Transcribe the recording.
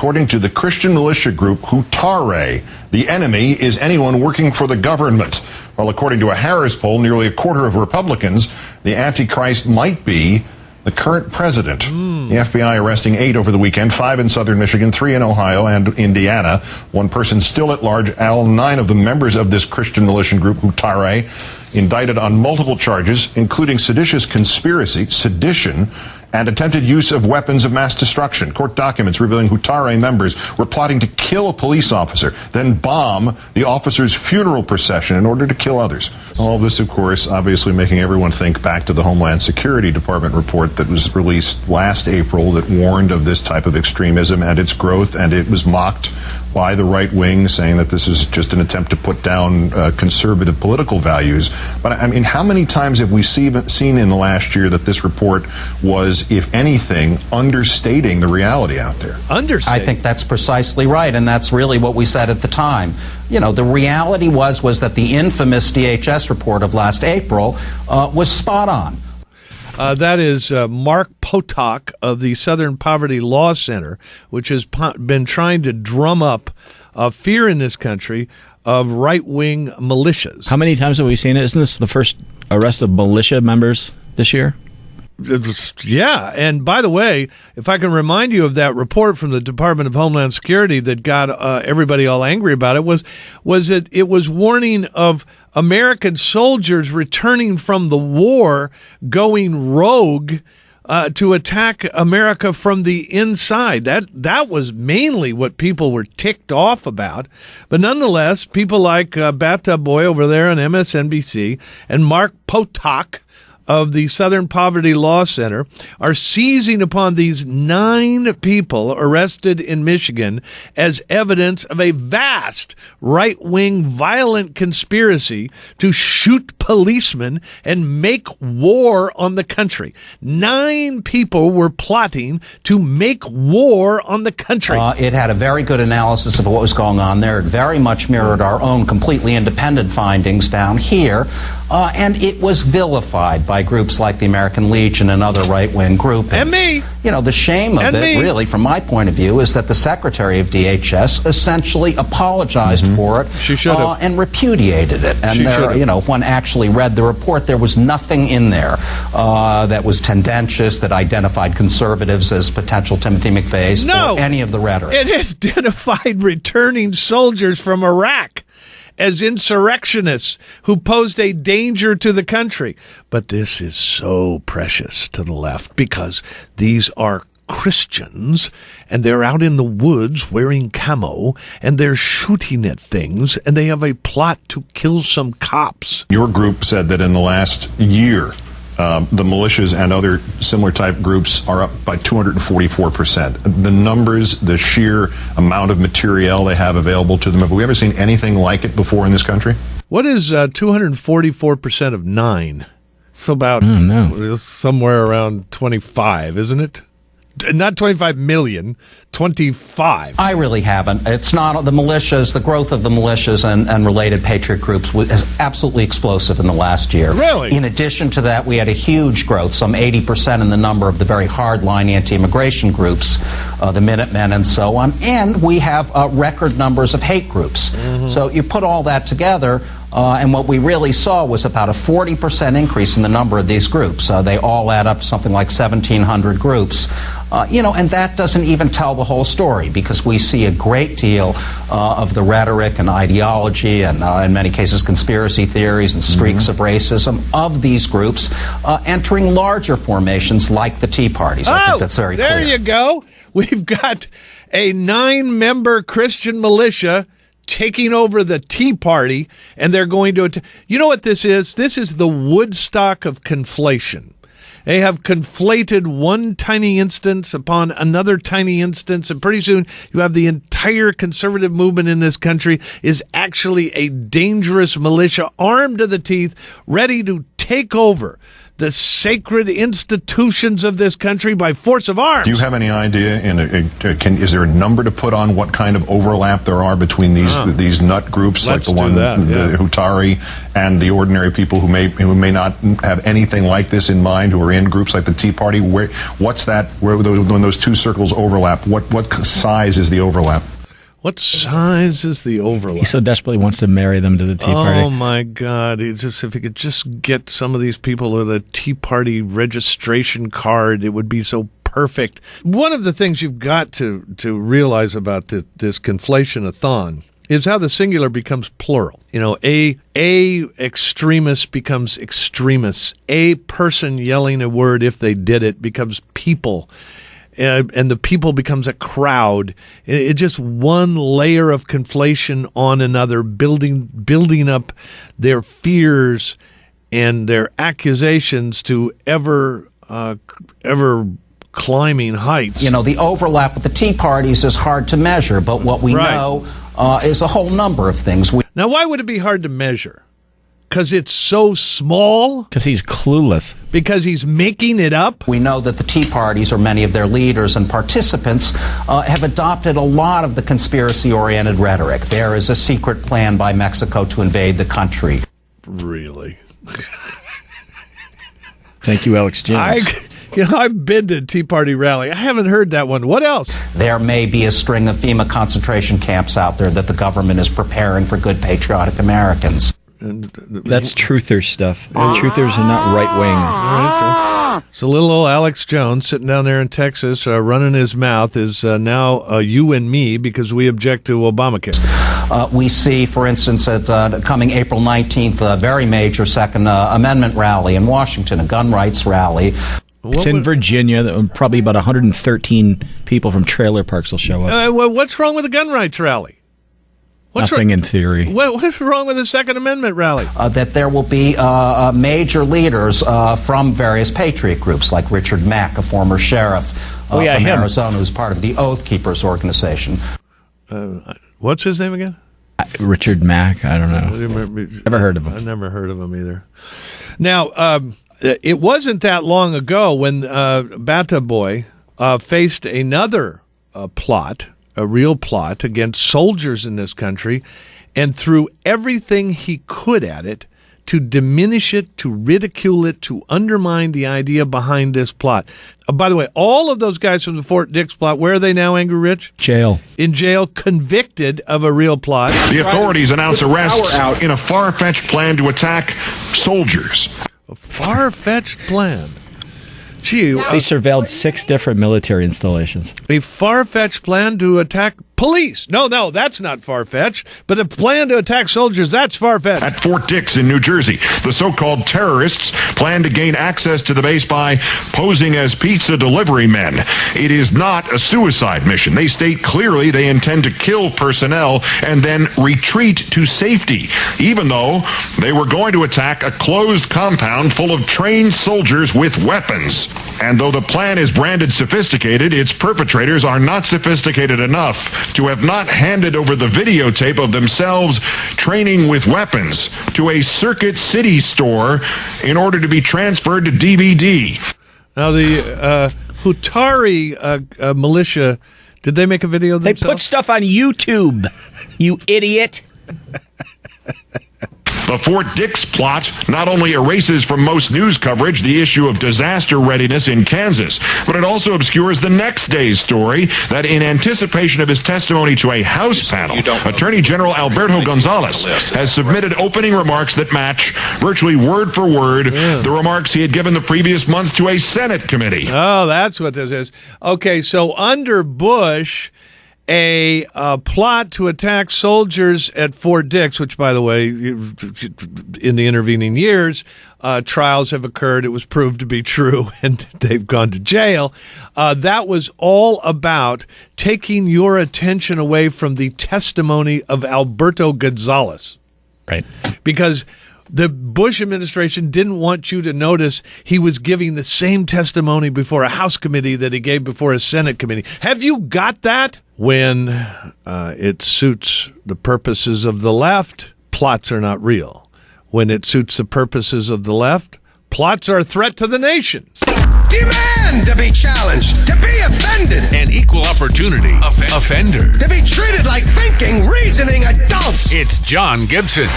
according to the Christian militia group Hutare. The enemy is anyone working for the government. Well, according to a Harris poll, nearly a quarter of Republicans, the Antichrist might be the current president. The FBI arresting 8 over the weekend, 5 in southern Michigan, 3 in Ohio and Indiana. One person still at large. All 9 of the members of this Christian militia group, Hutare, indicted on multiple charges, including seditious conspiracy, sedition, and attempted use of weapons of mass destruction. Court documents revealing Hutare members were plotting to kill a police officer, then bomb the officer's funeral procession in order to kill others. All of this, of course, obviously making everyone think back to the Homeland Security Department report that was released last April that warned of this type of extremism and its growth, and it was mocked by the right wing, saying that this is just an attempt to put down conservative political values. But I mean, how many times have we seen in the last year that this report was, if anything, understating the reality out there? I think that's precisely right, and that's really what we said at the time. You know, the reality was that the infamous DHS report of last April was spot on. That is Mark Potok of the Southern Poverty Law Center, which has been trying to drum up fear in this country of right-wing militias. How many times have we seen it? Isn't this the first arrest of militia members this year? Yeah, and by the way, if I can remind you of that report from the Department of Homeland Security that got everybody all angry about it, was that it was warning of American soldiers returning from the war going rogue to attack America from the inside. That was mainly what people were ticked off about. But nonetheless, people like Bathtub Boy over there on MSNBC and Mark Potok of the Southern Poverty Law Center are seizing upon these 9 people arrested in Michigan as evidence of a vast right-wing violent conspiracy to shoot policemen and make war on the country. 9 people were plotting to make war on the country. It had a very good analysis of what was going on there. It very much mirrored our own completely independent findings down here, and it was vilified by groups like the American Legion and other right-wing groupings. And me. You know, the shame of it, really, from my point of view, is that the Secretary of DHS essentially apologized for it. She should have. And repudiated it. And there, you know, if one actually read the report, there was nothing in there that was tendentious, that identified conservatives as potential Timothy McVeighs, or any of the rhetoric. It identified returning soldiers from Iraq as insurrectionists who posed a danger to the country. But this is so precious to the left because these are Christians and they're out in the woods wearing camo and they're shooting at things and they have a plot to kill some cops. Your group said that in the last year, the militias and other similar type groups are up by 244%. The numbers, the sheer amount of material they have available to them, have we ever seen anything like it before in this country? What is 244% of 9? It's about somewhere around 25, isn't it? Not 25 million, 25. I really haven't. It's not the militias, the growth of the militias and related patriot groups is absolutely explosive in the last year. Really? In addition to that, we had a huge growth, some 80% in the number of the very hardline anti-immigration groups, the Minutemen and so on. And we have record numbers of hate groups. So you put all that together, and what we really saw was about a 40% increase in the number of these groups. They all add up to something like 1,700 groups. You know, and that doesn't even tell the whole story because we see a great deal of the rhetoric and ideology and, in many cases, conspiracy theories and streaks of racism of these groups entering larger formations like the Tea Parties. I think that's very clear. There you go. We've got a 9-member Christian militia taking over the Tea Party, and they're going to... You know what this is? This is the Woodstock of conflation. They have conflated one tiny instance upon another tiny instance, and pretty soon you have the entire conservative movement in this country is actually a dangerous militia armed to the teeth, ready to take over the sacred institutions of this country by force of arms. Do you have any idea? Is there a number to put on what kind of overlap there are between these nut groups, like the one, the Hutari, and the ordinary people who may not have anything like this in mind, who are in groups like the Tea Party? What's that? When those two circles overlap, what size is the overlap? What size is the overlap? He so desperately wants to marry them to the Tea Party. Oh, my God. If he could just get some of these people with a Tea Party registration card, it would be so perfect. One of the things you've got to realize about this conflation-a-thon is how the singular becomes plural. You know, a extremist becomes extremists. A person yelling a word, if they did it, becomes people. And the people becomes a crowd. It's just one layer of conflation on another, building up their fears and their accusations to ever climbing heights. You know, the overlap with the Tea Parties is hard to measure, but what we know is a whole number of things. Now, why would it be hard to measure? Because it's so small? Because he's clueless. Because he's making it up? We know that the Tea Parties, or many of their leaders and participants, have adopted a lot of the conspiracy-oriented rhetoric. There is a secret plan by Mexico to invade the country. Really? Thank you, Alex Jones. I've been to a Tea Party rally. I haven't heard that one. What else? There may be a string of FEMA concentration camps out there that the government is preparing for good patriotic Americans. That's truther stuff. Truthers are not right-wing. So little old Alex Jones sitting down there in Texas running his mouth is now you and me because we object to Obamacare. We see, for instance, at coming April 19th, a very major Second Amendment rally in Washington, a gun rights rally. It's in Virginia. Probably about 113 people from trailer parks will show up. What's wrong with the gun rights rally? Nothing in theory. What's wrong with the Second Amendment rally? That there will be major leaders from various patriot groups, like Richard Mack, a former sheriff from Arizona, who's part of the Oath Keepers organization. What's his name again? Richard Mack. I don't know. Never heard of him. I never heard of him either. Now, it wasn't that long ago when Bata Boy faced another plot, a real plot against soldiers in this country, and threw everything he could at it to diminish it, to ridicule it, to undermine the idea behind this plot. By the way, all of those guys from the Fort Dix plot, where are they now, Angry Rich? Jail. In jail, convicted of a real plot. The authorities announce arrests in a far-fetched plan to attack soldiers. A far-fetched plan. Gee, they surveilled 6 different military installations. A far-fetched plan to attack police. No, that's not far-fetched. But a plan to attack soldiers, that's far-fetched. At Fort Dix in New Jersey, the so-called terrorists plan to gain access to the base by posing as pizza delivery men. It is not a suicide mission. They state clearly they intend to kill personnel and then retreat to safety, even though they were going to attack a closed compound full of trained soldiers with weapons. And though the plan is branded sophisticated, its perpetrators are not sophisticated enough to have not handed over the videotape of themselves training with weapons to a Circuit City store in order to be transferred to DVD. Now, the Hutari militia, did they make a video of themselves? They put stuff on YouTube, you idiot. The Fort Dix plot not only erases from most news coverage the issue of disaster readiness in Kansas, but it also obscures the next day's story that in anticipation of his testimony to a House panel, Attorney General Alberto Gonzales has submitted opening remarks that match virtually word for word the remarks he had given the previous month to a Senate committee. Oh, that's what this is. Okay, so under Bush, a plot to attack soldiers at Fort Dix, which, by the way, in the intervening years, trials have occurred. It was proved to be true, and they've gone to jail. That was all about taking your attention away from the testimony of Alberto Gonzales. Right. Because the Bush administration didn't want you to notice he was giving the same testimony before a House committee that he gave before a Senate committee. Have you got that? When it suits the purposes of the left, plots are not real. When it suits the purposes of the left, Plots are a threat to the nation. Demand to be challenged, to be offended, An equal opportunity offender. to be treated like thinking, reasoning adults. It's John Gibson.